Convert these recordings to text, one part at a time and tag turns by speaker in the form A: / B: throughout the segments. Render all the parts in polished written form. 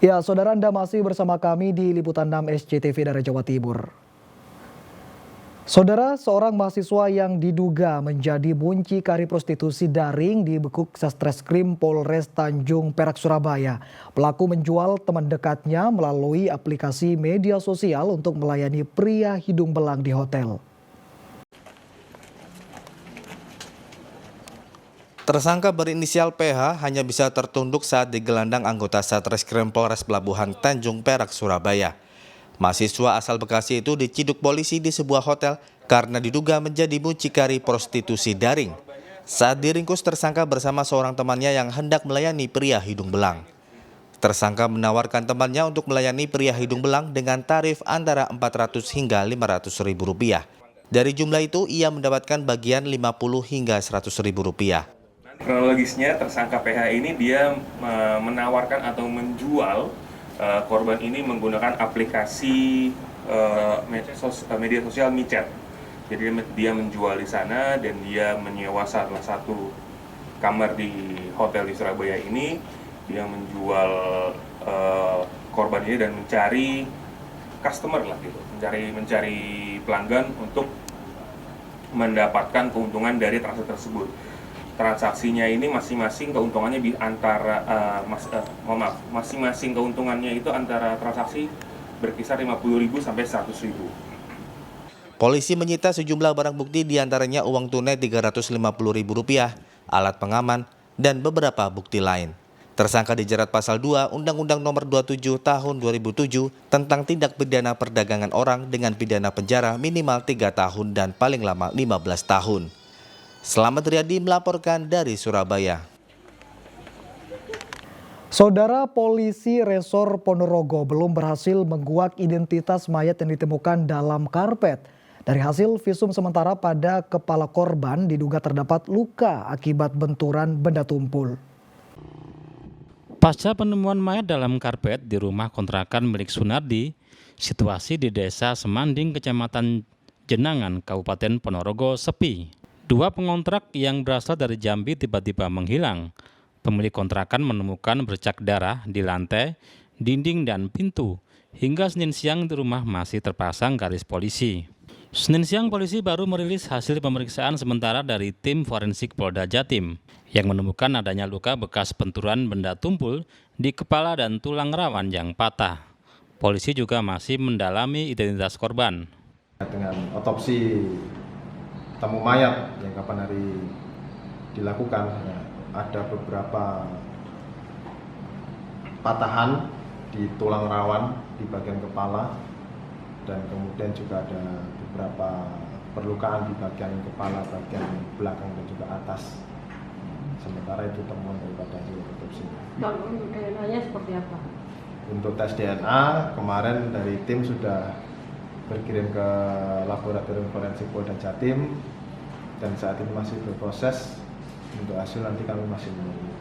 A: Ya, saudara, Anda masih bersama kami di Liputan 6 SCTV dari Jawa Timur. Saudara, seorang mahasiswa yang diduga menjadi muncikari prostitusi daring dibekuk Satreskrim Polres Tanjung Perak, Surabaya. Pelaku menjual teman dekatnya melalui aplikasi media sosial untuk melayani pria hidung belang di hotel.
B: Tersangka berinisial PH hanya bisa tertunduk saat digelandang anggota Satreskrim Polres Pelabuhan Tanjung Perak, Surabaya. Mahasiswa asal Bekasi itu diciduk polisi di sebuah hotel karena diduga menjadi mucikari prostitusi daring. Saat diringkus, tersangka bersama seorang temannya yang hendak melayani pria hidung belang. Tersangka menawarkan temannya untuk melayani pria hidung belang dengan tarif antara 400 hingga 500 ribu rupiah. Dari jumlah itu, ia mendapatkan bagian 50 hingga 100 ribu rupiah.
C: Kronologisnya, tersangka PH ini dia menawarkan atau menjual korban ini menggunakan aplikasi media sosial micet. Jadi dia menjual di sana dan dia menyewa salah satu kamar di hotel di Surabaya ini. Dia menjual korban ini dan mencari customer lah gitu, mencari pelanggan untuk mendapatkan keuntungan dari transaksi tersebut. Transaksinya ini masing-masing keuntungannya masing-masing keuntungannya itu antara transaksi berkisar 50.000 sampai 100.000.
B: Polisi menyita sejumlah barang bukti, diantaranya uang tunai Rp350.000, alat pengaman, dan beberapa bukti lain. Tersangka dijerat pasal 2 Undang-Undang Nomor 27 Tahun 2007 tentang tindak pidana perdagangan orang dengan pidana penjara minimal 3 tahun dan paling lama 15 tahun. Selamat Riyadi melaporkan dari Surabaya.
A: Saudara, polisi Resor Ponorogo belum berhasil menguak identitas mayat yang ditemukan dalam karpet. Dari hasil visum sementara pada kepala korban diduga terdapat luka akibat benturan benda tumpul.
D: Pasca penemuan mayat dalam karpet di rumah kontrakan milik Sunardi, situasi di Desa Semanding, Kecamatan Jenangan, Kabupaten Ponorogo sepi. Dua pengontrak yang berasal dari Jambi tiba-tiba menghilang. Pemilik kontrakan menemukan bercak darah di lantai, dinding, dan pintu. Hingga Senin siang di rumah masih terpasang garis polisi. Senin siang polisi baru merilis hasil pemeriksaan sementara dari tim forensik Polda Jatim yang menemukan adanya luka bekas benturan benda tumpul di kepala dan tulang rawan yang patah. Polisi juga masih mendalami identitas korban.
E: Dengan otopsi temu mayat yang kapan hari dilakukan, ada beberapa patahan di tulang rawan di bagian kepala, dan kemudian juga ada beberapa perlukaan di bagian kepala, bagian belakang dan juga atas. Sementara itu temuan daripada hasil otopsi.
F: Untuk DNA-nya seperti apa?
E: Untuk tes DNA kemarin dari tim sudah berkirim ke laboratorium forensik Polda Jatim dan saat ini masih berproses. Untuk hasil nanti kami masih menunggu.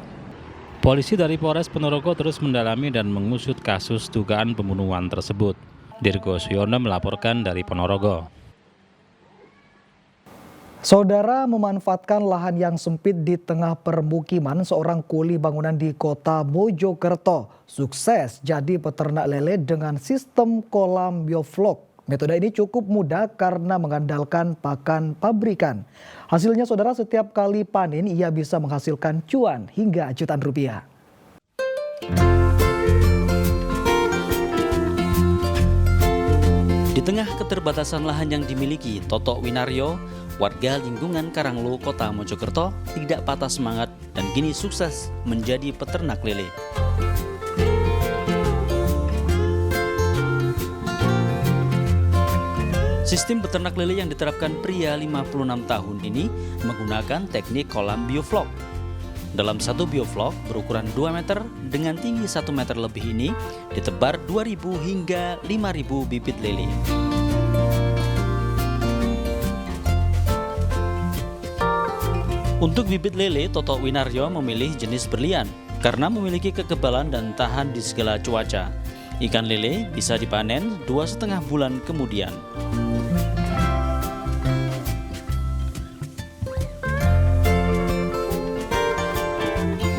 D: Polisi dari Polres Ponorogo terus mendalami dan mengusut kasus dugaan pembunuhan tersebut. Dirgo Suyono melaporkan dari Ponorogo.
A: Saudara, memanfaatkan lahan yang sempit di tengah permukiman, seorang kuli bangunan di kota Mojokerto sukses jadi peternak lele dengan sistem kolam bioflok. Metode ini cukup mudah karena mengandalkan pakan pabrikan. Hasilnya, saudara, setiap kali panen ia bisa menghasilkan cuan hingga jutaan rupiah.
G: Di tengah keterbatasan lahan yang dimiliki, Toto Winaryo, warga lingkungan Karanglo, Kota Mojokerto, tidak patah semangat dan kini sukses menjadi peternak lele. Sistem peternak lele yang diterapkan pria 56 tahun ini menggunakan teknik kolam bioflok. Dalam satu bioflok berukuran 2 meter dengan tinggi 1 meter lebih ini ditebar 2.000 hingga 5.000 bibit lele. Untuk bibit lele, Toto Winaryo memilih jenis berlian karena memiliki kekebalan dan tahan di segala cuaca. Ikan lele bisa dipanen 2,5 bulan kemudian.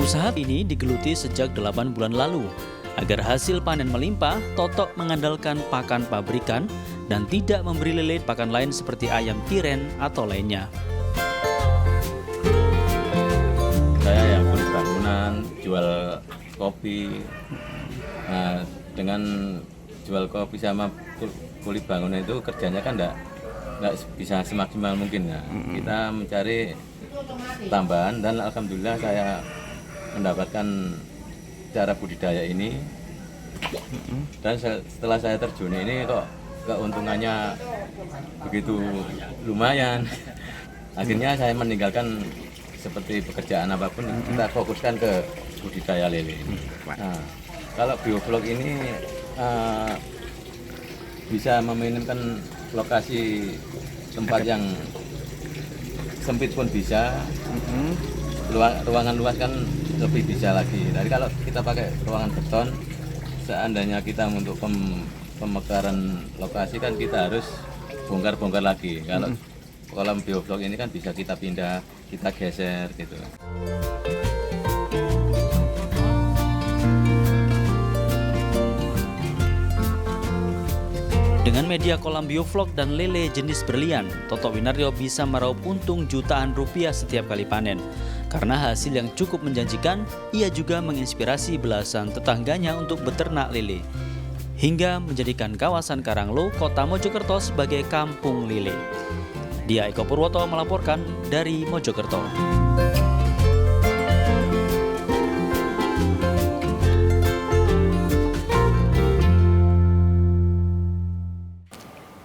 G: Usaha ini digeluti sejak 8 bulan lalu. Agar hasil panen melimpah, Totok mengandalkan pakan pabrikan dan tidak memberi lele pakan lain seperti ayam tiren atau lainnya.
H: Saya yang kulit bangunan, jual kopi. Nah, dengan jual kopi sama kulit bangunan itu kerjanya kan nggak bisa semaksimal mungkin. Nah, kita mencari tambahan dan alhamdulillah saya mendapatkan cara budidaya ini. Dan setelah saya terjun ini kok keuntungannya begitu lumayan. Akhirnya saya meninggalkan seperti pekerjaan apapun, kita fokuskan ke budidaya lele ini. Nah, kalau bioflok ini bisa meminimkan lokasi tempat yang sempit pun bisa, ruangan luas kan lebih bisa lagi. Jadi kalau kita pakai ruangan beton, seandainya kita untuk pemekaran lokasi kan kita harus bongkar-bongkar lagi. Kalau kolam bioflok ini kan bisa kita pindah, kita geser gitu.
G: Dengan media kolam bioflok dan lele jenis berlian, Totok Winaryo bisa meraup untung jutaan rupiah setiap kali panen. Karena hasil yang cukup menjanjikan, ia juga menginspirasi belasan tetangganya untuk beternak lele. Hingga menjadikan kawasan Karanglo, Kota Mojokerto sebagai kampung lele. Dia Eko Purwoto melaporkan dari Mojokerto.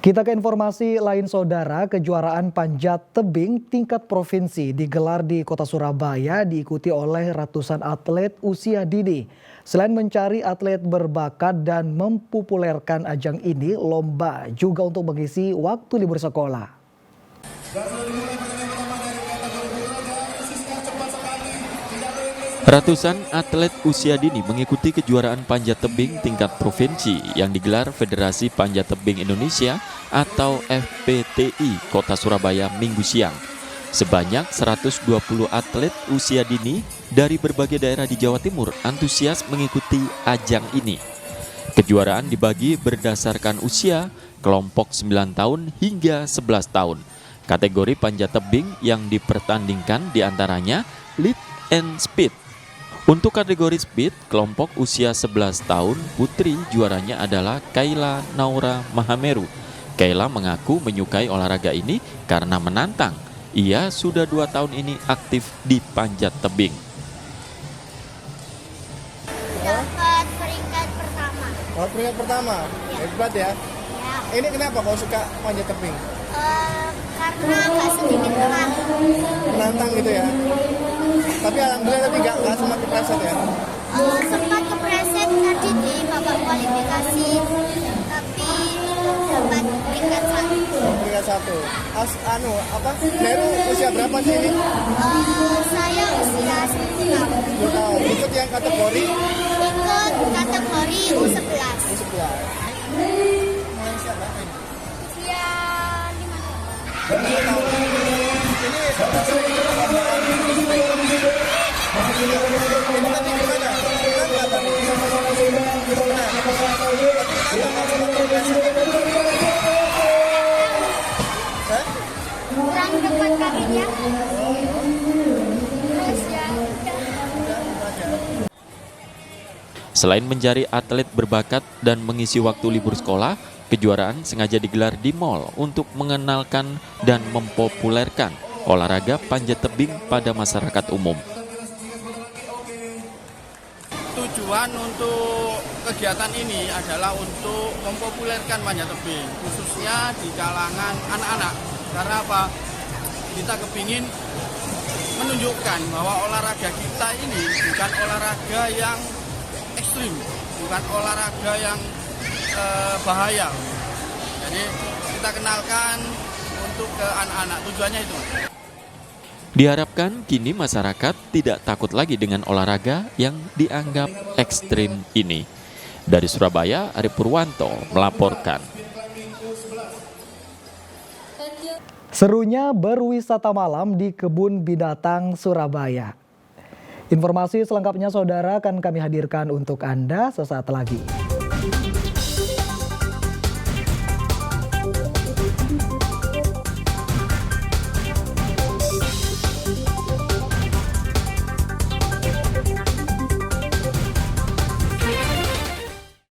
A: Kita ke informasi lain saudara, kejuaraan panjat tebing tingkat provinsi digelar di kota Surabaya diikuti oleh ratusan atlet usia dini. Selain mencari atlet berbakat dan mempopulerkan ajang ini, lomba juga untuk mengisi waktu libur sekolah.
I: Ratusan atlet usia dini mengikuti kejuaraan panjat tebing tingkat provinsi yang digelar Federasi Panjat Tebing Indonesia atau FPTI Kota Surabaya Minggu siang. Sebanyak 120 atlet usia dini dari berbagai daerah di Jawa Timur antusias mengikuti ajang ini. Kejuaraan dibagi berdasarkan usia, kelompok 9 tahun hingga 11 tahun. Kategori panjat tebing yang dipertandingkan diantaranya lead and speed. Untuk kategori speed, kelompok usia 11 tahun putri juaranya adalah Kayla Naura Mahameru. Kayla mengaku menyukai olahraga ini karena menantang. Ia sudah 2 tahun ini aktif di panjat tebing.
J: Dapat peringkat pertama.
K: Oh, peringkat pertama? Hebat ya?
J: Ya.
K: Ini kenapa kau suka panjat tebing?
J: Karena nggak sedikit berat.
K: Menantang gitu ya? Tapi alhamdulillah tapi nggak sempat kepleset ya?
J: Sempat kepleset tadi di babak kualifikasi, tapi dapat peringkat 1.
K: Peringkat 1. Meru usia berapa sih ini?
J: Saya usia 10 tahun.
K: 10 tahun. Ikut yang kategori?
J: Ikut kategori U11.
K: U11. Malaysia berapa ini?
J: Usia 5 tahun.
K: 5 tahun. Ini tadi gimana?
J: Kurang dekat kakinya. Terus ya
I: Selain mencari atlet berbakat dan mengisi waktu libur sekolah, kejuaraan sengaja digelar di mal untuk mengenalkan dan mempopulerkan olahraga panjat tebing pada masyarakat umum.
L: Tujuan untuk kegiatan ini adalah untuk mempopulerkan panjat tebing, khususnya di kalangan anak-anak. Karena apa? Kita kepingin menunjukkan bahwa olahraga kita ini bukan olahraga yang ekstrim, bukan olahraga yang bahaya. Jadi kita kenalkan untuk ke anak-anak, tujuannya itu.
I: Diharapkan kini masyarakat tidak takut lagi dengan olahraga yang dianggap ekstrim ini. Dari Surabaya, Arif Purwanto melaporkan.
A: Serunya berwisata malam di Kebun Binatang Surabaya. Informasi selengkapnya saudara akan kami hadirkan untuk Anda sesaat lagi.